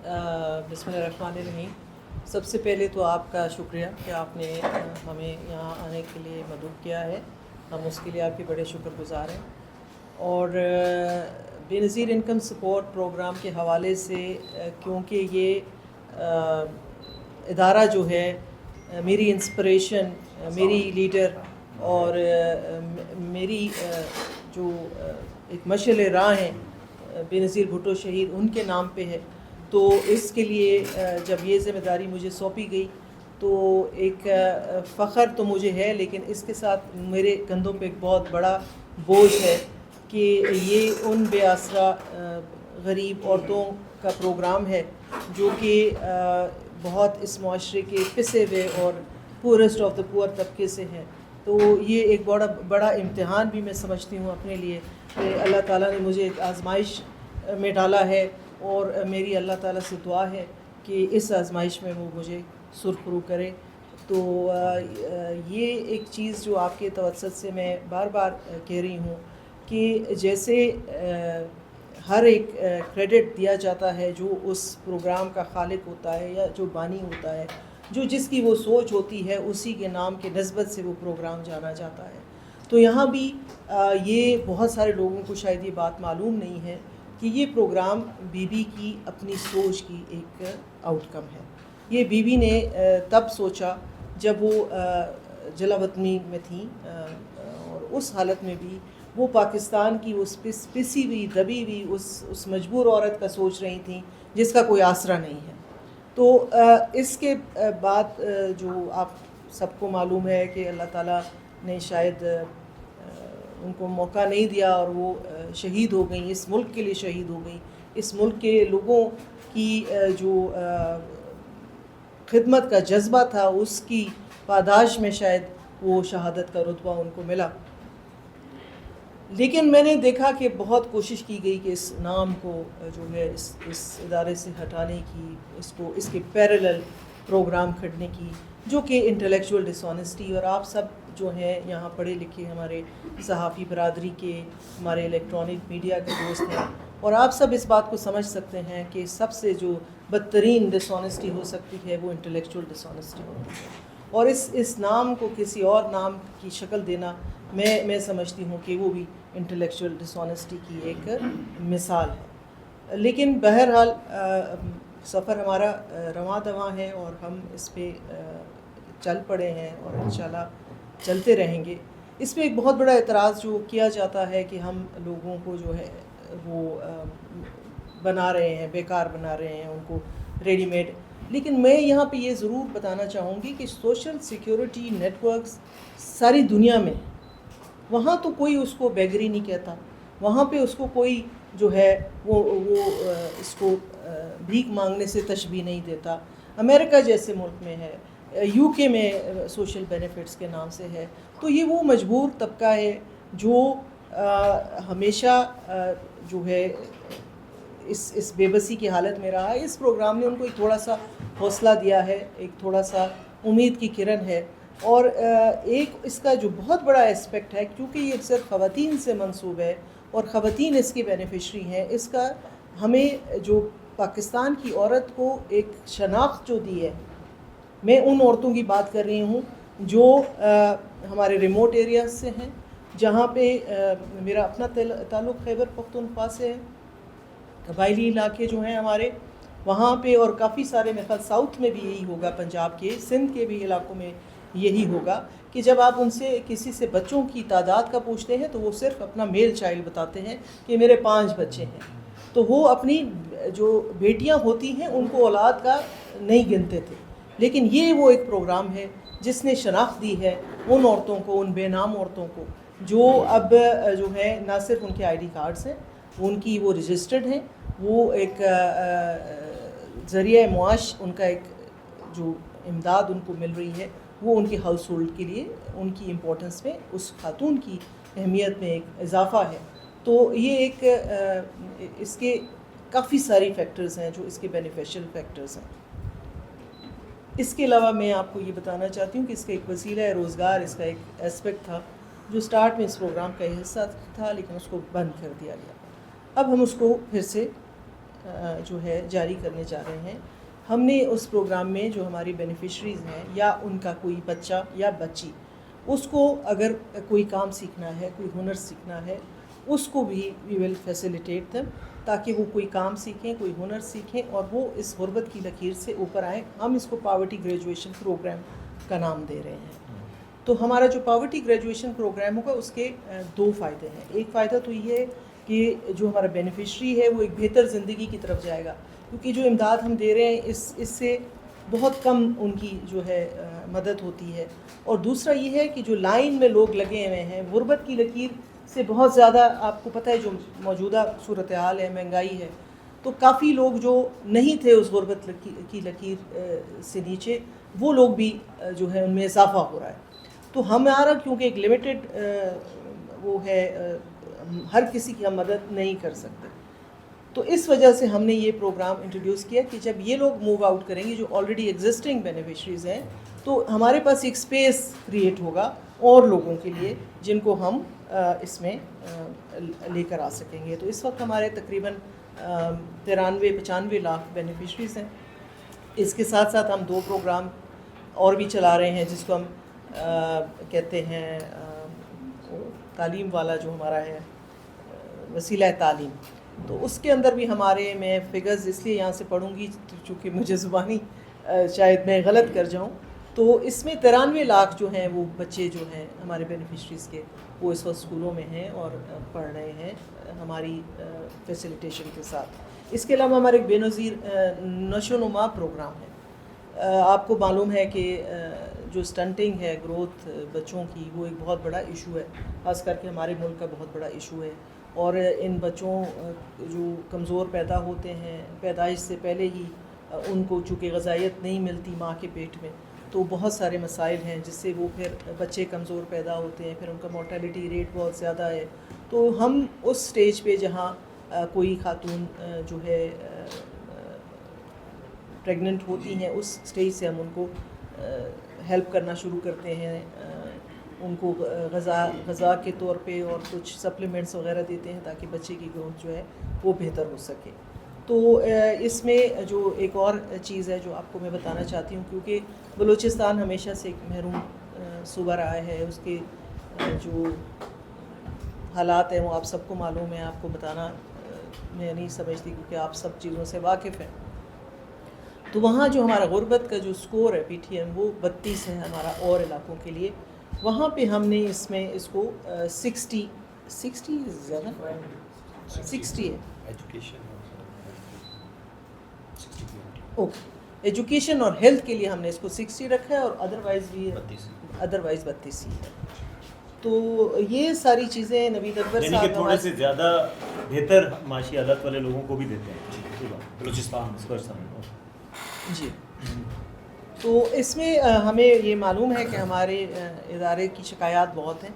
بسم اللہ الرحمن الرحیم. سب سے پہلے تو آپ کا شکریہ کہ آپ نے ہمیں یہاں آنے کے لیے مدعو کیا ہے. ہم اس کے لیے آپ کے بڑے شکر گزار ہیں. اور بے نظیر انکم سپورٹ پروگرام کے حوالے سے کیونکہ یہ ادارہ جو ہے میری انسپریشن، میری لیڈر اور میری جو ایک مشعل راہ ہیں بے نظیر بھٹو شہید، ان کے نام پہ ہے. تو اس کے لیے جب یہ ذمہ داری مجھے سونپی گئی تو ایک فخر تو مجھے ہے، لیکن اس کے ساتھ میرے کندھوں پہ ایک بہت بڑا بوجھ ہے کہ یہ ان بے آسرا غریب عورتوں کا پروگرام ہے جو کہ بہت اس معاشرے کے پسے ہوئے اور پورسٹ آف دا پور طبقے سے ہیں. تو یہ ایک بڑا امتحان بھی میں سمجھتی ہوں اپنے لیے کہ اللہ تعالیٰ نے مجھے ایک آزمائش میں ڈالا ہے، اور میری اللہ تعالیٰ سے دعا ہے کہ اس آزمائش میں وہ مجھے سرخرو کرے. تو یہ ایک چیز جو آپ کے توسط سے میں بار بار کہہ رہی ہوں کہ جیسے ہر ایک کریڈٹ دیا جاتا ہے جو اس پروگرام کا خالق ہوتا ہے یا جو بانی ہوتا ہے، جو جس کی وہ سوچ ہوتی ہے اسی کے نام کے نسبت سے وہ پروگرام جانا جاتا ہے. تو یہاں بھی یہ بہت سارے لوگوں کو شاید یہ بات معلوم نہیں ہے کہ یہ پروگرام بی بی کی اپنی سوچ کی ایک آؤٹ کم ہے. یہ بی بی نے تب سوچا جب وہ جلا وطنی میں تھیں، اور اس حالت میں بھی وہ پاکستان کی اس پسی ہوئی دبی ہوئی اس مجبور عورت کا سوچ رہی تھیں جس کا کوئی آسرا نہیں ہے. تو اس کے بعد جو آپ سب کو معلوم ہے کہ اللہ تعالیٰ نے شاید ان کو موقع نہیں دیا اور وہ شہید ہو گئیں، اس ملک کے لیے شہید ہو گئیں. اس ملک کے لوگوں کی جو خدمت کا جذبہ تھا اس کی پاداش میں شاید وہ شہادت کا رتبہ ان کو ملا. لیکن میں نے دیکھا کہ بہت کوشش کی گئی کہ اس نام کو جو ہے اس ادارے سے ہٹانے کی، اس کے پیرلل پروگرام کھڑنے کی، جو کہ انٹلیکچول ڈس آنیسٹی. اور آپ سب جو ہیں یہاں پڑھے لکھے ہمارے صحافی برادری کے، ہمارے الیکٹرانک میڈیا کے دوست ہیں، اور آپ سب اس بات کو سمجھ سکتے ہیں کہ سب سے جو بدترین ڈس آنیسٹی ہو سکتی ہے وہ انٹلیکچول ڈس آنیسٹی ہوتی ہے. اور اس نام کو کسی اور نام کی شکل دینا میں سمجھتی ہوں کہ وہ بھی انٹلیکچول ڈس آنیسٹی کی ایک مثال ہے. لیکن بہرحال سفر ہمارا رواں دواں ہے اور ہم اس پہ چل پڑے ہیں اور انشاءاللہ چلتے رہیں گے. اس پہ ایک بہت بڑا اعتراض جو کیا جاتا ہے کہ ہم لوگوں کو جو ہے وہ بنا رہے ہیں، بیکار بنا رہے ہیں ان کو ریڈی میڈ. لیکن میں یہاں پہ یہ ضرور بتانا چاہوں گی کہ سوشل سیکیورٹی نیٹ ورکس ساری دنیا میں، وہاں تو کوئی اس کو بیگری نہیں کہتا، وہاں پہ اس کو کوئی جو ہے وہ اس کو بھیک مانگنے سے تشبیہ نہیں دیتا. امریکہ جیسے ملک میں ہے، یو کے میں سوشل بینیفٹس کے نام سے ہے. تو یہ وہ مجبور طبقہ ہے جو ہمیشہ جو ہے اس بے بسی کی حالت میں رہا ہے. اس پروگرام نے ان کو ایک تھوڑا سا حوصلہ دیا ہے، ایک تھوڑا سا امید کی کرن ہے. اور ایک اس کا جو بہت بڑا اسپیکٹ ہے، کیونکہ یہ صرف خواتین سے منسوب ہے اور خواتین اس کی بینیفیشری ہیں، اس کا ہمیں جو پاکستان کی عورت کو ایک شناخت جو دی ہے. میں ان عورتوں کی بات کر رہی ہوں جو ہمارے ریموٹ ایریاز سے ہیں، جہاں پہ میرا اپنا تعلق خیبر پختونخوا سے ہے. قبائلی علاقے جو ہیں ہمارے وہاں پہ، اور کافی سارے میرے خیال ساؤتھ میں بھی یہی ہوگا، پنجاب کے سندھ کے بھی علاقوں میں یہی ہوگا کہ جب آپ ان سے کسی سے بچوں کی تعداد کا پوچھتے ہیں تو وہ صرف اپنا میل چائلڈ بتاتے ہیں کہ میرے 5 بچے ہیں. تو وہ اپنی جو بیٹیاں ہوتی ہیں ان کو اولاد کا نہیں گنتے تھے. لیکن یہ وہ ایک پروگرام ہے جس نے شناخت دی ہے ان عورتوں کو، ان بے نام عورتوں کو، جو اب جو ہے نہ صرف ان کے آئی ڈی کارڈز ہیں، ان کی وہ رجسٹرڈ ہیں، وہ ایک ذریعہ معاش ان کا ایک جو امداد ان کو مل رہی ہے وہ ان کے ہاؤس ہولڈ کے لیے ان کی امپورٹنس میں، اس خاتون کی اہمیت میں ایک اضافہ ہے. تو یہ ایک اس کے کافی ساری فیکٹرز ہیں جو اس کے بینیفیشل فیکٹرز ہیں. اس کے علاوہ میں آپ کو یہ بتانا چاہتی ہوں کہ اس کا ایک وسیلہ روزگار، اس کا ایک اسپیکٹ تھا جو سٹارٹ میں اس پروگرام کا حصہ تھا، لیکن اس کو بند کر دیا گیا. اب ہم اس کو پھر سے جو ہے جاری کرنے جا رہے ہیں. ہم نے اس پروگرام میں جو ہماری بینیفیشریز ہیں یا ان کا کوئی بچہ یا بچی اس کو اگر کوئی کام سیکھنا ہے, کوئی ہنر سیکھنا ہے, اس کو بھی وی ول فیسیلیٹیٹ دیم تاکہ وہ کوئی کام سیکھیں, کوئی ہنر سیکھیں اور وہ اس غربت کی لکیر سے اوپر آئیں. ہم اس کو پاورٹی گریجویشن پروگرام کا نام دے رہے ہیں. تو ہمارا جو پاورٹی گریجویشن پروگرام ہوگا اس کے 2 فائدے ہیں. ایک فائدہ تو یہ ہے کہ جو ہمارا بینیفیشری ہے وہ ایک بہتر زندگی کی طرف جائے گا, کیونکہ جو امداد ہم دے رہے ہیں اس سے بہت کم ان کی جو ہے مدد ہوتی ہے. اور دوسرا یہ ہے کہ جو لائن میں لوگ لگے ہوئے ہیں غربت کی لکیر سے بہت زیادہ, آپ کو پتہ ہے جو موجودہ صورتحال ہے, مہنگائی ہے, تو کافی لوگ جو نہیں تھے اس غربت کی لکیر سے نیچے, وہ لوگ بھی جو ہے ان میں اضافہ ہو رہا ہے. تو ہمارا کیونکہ ایک لمیٹڈ وہ ہے, ہر کسی کی ہم مدد نہیں کر سکتے, تو اس وجہ سے ہم نے یہ پروگرام انٹروڈیوس کیا کہ جب یہ لوگ موو آؤٹ کریں گے جو آلریڈی ایگزسٹنگ بینیفیشریز ہیں, تو ہمارے پاس ایک اسپیس کریٹ ہوگا اور لوگوں کے لیے جن کو ہم اس میں لے کر آ سکیں گے. تو اس وقت ہمارے تقریباً 93-95 لاکھ بینیفیشریز ہیں. اس کے ساتھ ساتھ ہم 2 پروگرام اور بھی چلا رہے ہیں جس کو ہم کہتے ہیں تعلیم والا جو ہمارا ہے وسیلہ تعلیم. تو اس کے اندر بھی ہمارے, میں فگرز اس لیے یہاں سے پڑھوں گی چونکہ مجھے زبانی شاید میں غلط کر جاؤں, تو اس میں 93 لاکھ جو ہیں وہ بچے جو ہیں ہمارے بینیفیشریز کے, وہ اس وقت اسکولوں میں ہیں اور پڑھ رہے ہیں ہماری فیسیلیٹیشن کے ساتھ. اس کے علاوہ ہمارے ایک بے نظیر نشو و نما پروگرام ہے. آپ کو معلوم ہے کہ جو سٹنٹنگ ہے گروتھ بچوں کی, وہ ایک بہت بڑا ایشو ہے, خاص کر کے ہمارے ملک کا بہت بڑا ایشو ہے. اور ان بچوں جو کمزور پیدا ہوتے ہیں پیدائش سے پہلے ہی, ان کو چونکہ غذائیت نہیں ملتی ماں کے پیٹ میں, تو بہت سارے مسائل ہیں جس سے وہ پھر بچے کمزور پیدا ہوتے ہیں, پھر ان کا مورٹیلٹی ریٹ بہت زیادہ ہے. تو ہم اس سٹیج پہ جہاں کوئی خاتون جو ہے پریگننٹ ہوتی ہیں, اس سٹیج سے ہم ان کو ہیلپ کرنا شروع کرتے ہیں, ان کو غذا کے طور پہ اور کچھ سپلیمنٹس وغیرہ دیتے ہیں تاکہ بچے کی گروتھ جو ہے وہ بہتر ہو سکے. تو اس میں جو ایک اور چیز ہے جو آپ کو میں بتانا چاہتی ہوں, کیونکہ بلوچستان ہمیشہ سے ایک محروم صوبہ رہا ہے, اس کے جو حالات ہیں وہ آپ سب کو معلوم ہے, آپ کو بتانا میں نہیں سمجھتی کیونکہ آپ سب چیزوں سے واقف ہیں. تو وہاں جو ہمارا غربت کا جو سکور ہے PTM وہ 32 ہے ہمارا اور علاقوں کے لیے. وہاں پہ ہم نے اس کو 60 زیادہ 60 ہے اوکے, ایجوکیشن اور ہیلتھ کے لیے ہم نے اس کو 60 رکھا ہے, اور ادروائز بھی 32 ہی ہے. تو یہ ساری چیزیں نوید اکبر یعنی کہ تھوڑے سے زیادہ بہتر معاشی حالت والے لوگوں کو بھی دیتے ہیں بلوچستان. جی, تو اس میں ہمیں یہ معلوم ہے کہ ہمارے ادارے کی شکایات بہت ہیں,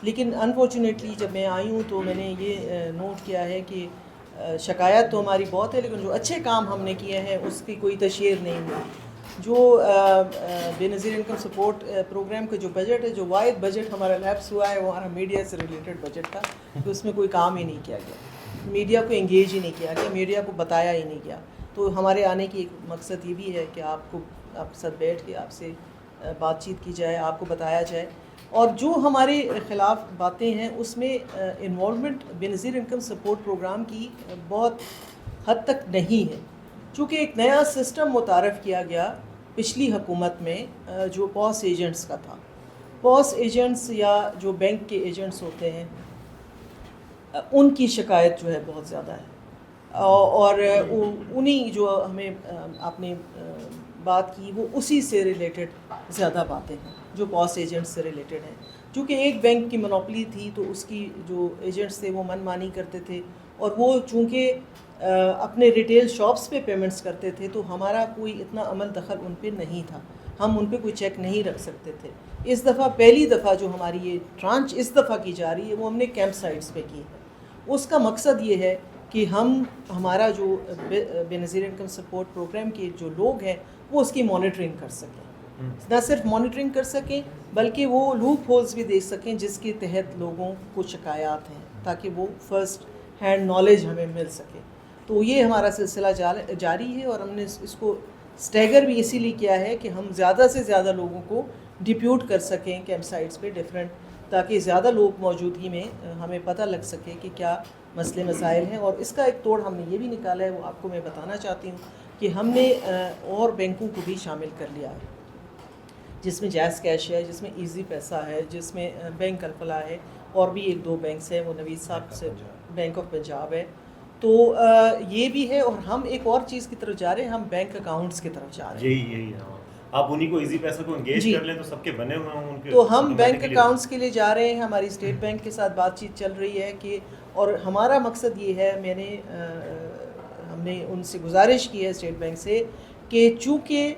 لیکن انفارچونیٹلی جب میں آئی ہوں تو میں نے یہ نوٹ کیا ہے کہ شکایات تو ہماری بہت ہے, لیکن جو اچھے کام ہم نے کیے ہیں اس کی کوئی تشہیر نہیں ہوئی. جو بے نظیر انکم سپورٹ پروگرام کا جو بجٹ ہے, جو واحد بجٹ ہمارا لیپس ہوا ہے وہ ہمارا میڈیا سے ریلیٹڈ بجٹ تھا, تو اس میں کوئی کام ہی نہیں کیا گیا, میڈیا کو انگیج ہی نہیں کیا گیا, میڈیا کو بتایا ہی نہیں گیا. تو ہمارے آنے کی ایک مقصد یہ بھی ہے کہ آپ کے ساتھ بیٹھ کے آپ سے بات چیت کی جائے, آپ کو بتایا جائے, اور جو ہمارے خلاف باتیں ہیں اس میں انوالومنٹ بے نظیر انکم سپورٹ پروگرام کی بہت حد تک نہیں ہے, چونکہ ایک نیا سسٹم متعارف کیا گیا پچھلی حکومت میں جو پوس ایجنٹس کا تھا. پوس ایجنٹس یا جو بینک کے ایجنٹس ہوتے ہیں ان کی شکایت جو ہے بہت زیادہ ہے, اور انہی جو ہمیں آپ نے بات کی وہ اسی سے ریلیٹڈ زیادہ باتیں ہیں جو پوس ایجنٹس سے ریلیٹڈ ہیں. چونکہ ایک بینک کی مونوپلی تھی تو اس کی جو ایجنٹس تھے وہ من مانی کرتے تھے, اور وہ چونکہ اپنے ریٹیل شاپس پہ پیمنٹس کرتے تھے تو ہمارا کوئی اتنا عمل دخل ان پہ نہیں تھا, ہم ان پہ کوئی چیک نہیں رکھ سکتے تھے. اس دفعہ پہلی دفعہ جو ہماری یہ ٹرانچ اس دفعہ کی جا رہی ہے وہ ہم نے کیمپ سائٹس پہ کی ہے. اس کا مقصد یہ ہے کہ ہمارا جو بے نظیر انکم سپورٹ پروگرام کے جو لوگ ہیں وہ اس کی مانیٹرنگ کر سکیں, نہ صرف مانیٹرنگ کر سکیں بلکہ وہ لوپ ہولز بھی دیکھ سکیں جس کے تحت لوگوں کو شکایات ہیں, تاکہ وہ فرسٹ ہینڈ نالج ہمیں مل سکے. تو یہ ہمارا سلسلہ جاری ہے، اور ہم نے اس کو اسٹیگر بھی اسی لیے کیا ہے کہ ہم زیادہ سے زیادہ لوگوں کو ڈپیوٹ کر سکیں کیمپ سائٹس پہ ڈفرینٹ، تاکہ زیادہ لوگ موجودگی میں ہمیں پتہ لگ سکے کہ کیا مسئلے مسائل ہیں. اور اس کا ایک توڑ ہم نے یہ بھی نکالا ہے، وہ آپ کو میں بتانا چاہتی ہوں کہ ہم نے اور بینکوں کو بھی شامل کر لیا ہے، جس میں جیز کیش ہے، جس میں ایزی پیسہ ہے، جس میں بینک الفلاح ہے، اور بھی ایک دو بینکس ہیں، وہ نوید صاحب سے بینک آف پنجاب ہے. تو یہ بھی ہے. اور ہم ایک اور چیز کی طرف جا رہے ہیں، ہم بینک اکاؤنٹس کی طرف جا رہے ہیں. یہی آپ انہیں کو ایزی پیسہ کو انگیج کر لیں تو سب کے بنے ہوئے ہوں ان کے. تو ہم بینک اکاؤنٹس کے لیے جا رہے ہیں، ہماری اسٹیٹ بینک کے ساتھ بات چیت چل رہی ہے کہ، اور ہمارا مقصد یہ ہے، ہم نے ان سے گزارش کی ہے اسٹیٹ بینک سے کہ چونکہ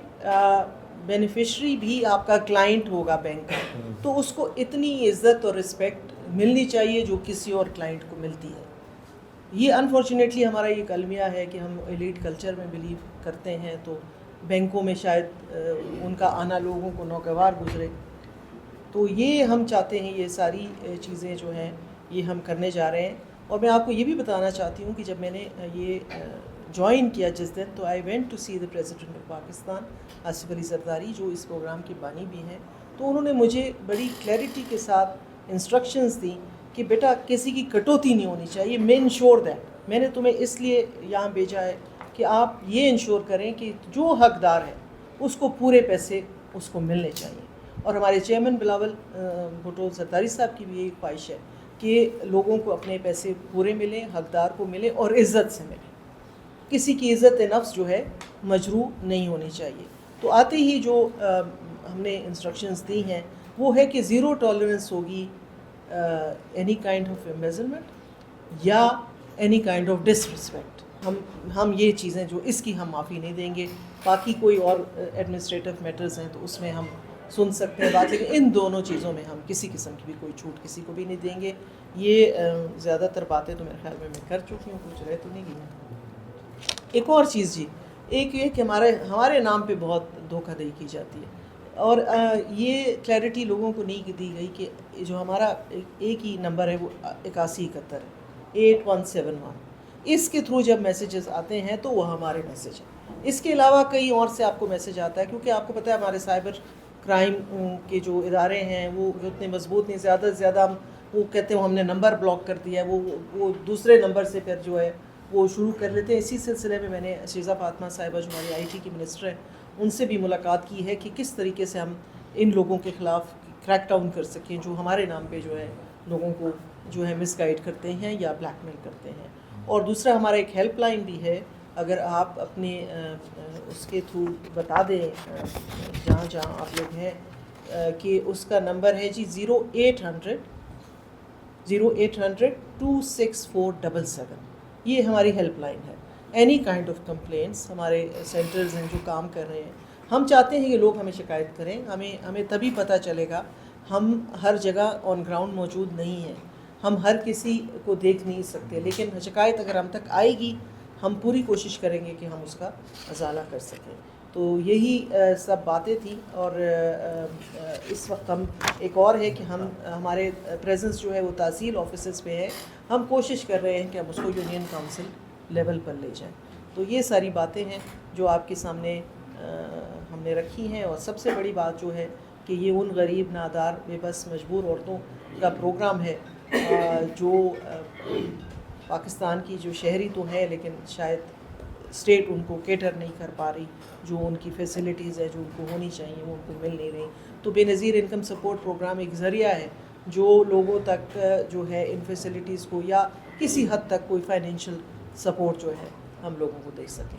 بینیفیشری بھی آپ کا کلائنٹ ہوگا بینک کا، تو اس کو اتنی عزت اور رسپیکٹ ملنی چاہیے جو کسی اور کلائنٹ کو ملتی ہے. یہ انفارچونیٹلی ہمارا یہ المیہ ہے کہ ہم ایلیٹ کلچر میں بلیو کرتے ہیں، تو بینکوں میں شاید ان کا آنا لوگوں کو ناگوار گزرے. تو یہ ہم چاہتے ہیں، یہ ساری چیزیں جو ہیں یہ ہم کرنے جا رہے ہیں. اور میں آپ کو یہ بھی بتانا چاہتی ہوں کہ جب میں نے یہ جوائن کیا جس دن، تو I went to see the president of Pakistan Asif Ali Zardari, جو اس پروگرام کے بانی بھی ہیں. تو انہوں نے مجھے بڑی کلیئرٹی کے ساتھ انسٹرکشنز دیں کہ بیٹا کسی کی کٹوتی نہیں ہونی چاہیے. میں انشور دیٹ، میں نے تمہیں اس لیے یہاں بھیجا ہے کہ آپ یہ انشور کریں کہ جو حقدار ہے اس کو پورے پیسے اس کو ملنے چاہیے. اور ہمارے چیئرمین بلاول بھٹو زرداری صاحب کی بھی یہی خواہش ہے کہ لوگوں کو اپنے پیسے پورے ملیں، حقدار کو ملیں اور عزت سے ملیں. کسی کی عزت نفس جو ہے مجروح نہیں ہونی چاہیے. تو آتے ہی جو ہم نے انسٹرکشنز دی ہیں وہ ہے کہ زیرو ٹالرنس ہوگی اینی کائنڈ آف امبیزلمنٹ یا اینی کائنڈ آف ڈسرسپیکٹ. ہم یہ چیزیں جو اس کی ہم معافی نہیں دیں گے. باقی کوئی اور ایڈمنسٹریٹو میٹرز ہیں تو اس میں ہم سن سکتے ہیں بات، لیکن ان دونوں چیزوں میں ہم کسی قسم کی بھی کوئی چھوٹ کسی کو بھی نہیں دیں گے. یہ زیادہ تر باتیں تو میرے خیال میں کر چکی ہوں، کچھ رہ تو نہیں گئی. ایک اور چیز جی، ایک یہ کہ ہمارے نام پہ بہت دھوکہ دہی کی جاتی ہے، اور یہ کلیئرٹی لوگوں کو نہیں دی گئی کہ جو ہمارا ایک ہی نمبر ہے وہ 8171 ہے، 8171. اس کے تھرو جب میسیجز آتے ہیں تو وہ ہمارے میسیج ہیں. اس کے علاوہ کئی اور سے آپ کو میسیج آتا ہے، کیونکہ آپ کو پتہ ہے ہمارے سائبر کرائم کے جو ادارے ہیں وہ اتنے مضبوط نہیں. زیادہ سے زیادہ ہم وہ کہتے ہیں ہم نے نمبر بلاک کر دیا ہے، وہ دوسرے نمبر سے پھر جو ہے وہ شروع کر لیتے ہیں. اسی سلسلے میں نے شیزہ فاطمہ صاحبہ جو ہماری IT کی منسٹر ہیں ان سے بھی ملاقات کی ہے کہ کس طریقے سے ہم ان لوگوں کے خلاف کریک ڈاؤن کر سکیں جو ہمارے نام پہ جو ہے لوگوں کو جو ہے مس گائیڈ کرتے ہیں یا بلیک میل کرتے ہیں. اور دوسرا ہمارا ایک ہیلپ لائن بھی ہے، اگر آپ اپنے اس کے تھرو بتا دیں جہاں جہاں آپ لوگ ہیں کہ اس کا نمبر ہے جی 0800 26477. یہ ہماری ہیلپ لائن ہے. اینی کائنڈ آف کمپلینٹس، ہمارے سینٹرز ہیں جو کام کر رہے ہیں. ہم چاہتے ہیں کہ لوگ ہمیں شکایت کریں. ہمیں تبھی پتہ چلے گا. ہم ہر جگہ آن گراؤنڈ موجود نہیں ہیں، ہم ہر کسی کو دیکھ نہیں سکتے، لیکن شکایت اگر ہم تک آئے گی ہم پوری کوشش کریں گے کہ ہم اس کا ازالہ کر سکیں. تو یہی سب باتیں تھیں. اور اس وقت ہم ایک اور ہے کہ ہمارے پریزنس جو ہے وہ تحصیل آفیسز پہ ہے. ہم کوشش کر رہے ہیں کہ ہم اس کو یونین کونسل لیول پر لے جائیں. تو یہ ساری باتیں ہیں جو آپ کے سامنے ہم نے رکھی ہیں. اور سب سے بڑی بات جو ہے کہ یہ ان غریب نادار بے بس مجبور عورتوں کا پروگرام ہے جو پاکستان کی جو شہری تو ہیں لیکن شاید اسٹیٹ ان کو کیٹر نہیں کر پا رہی. جو ان کی فیسلٹیز ہے جو ان کو ہونی چاہیے وہ ان کو مل نہیں رہی. تو بے نظیر انکم سپورٹ پروگرام ایک ذریعہ ہے جو لوگوں تک جو ہے ان فیسلٹیز کو یا کسی حد تک کوئی فائنینشیل سپورٹ جو ہے ہم لوگوں کو دے سکیں.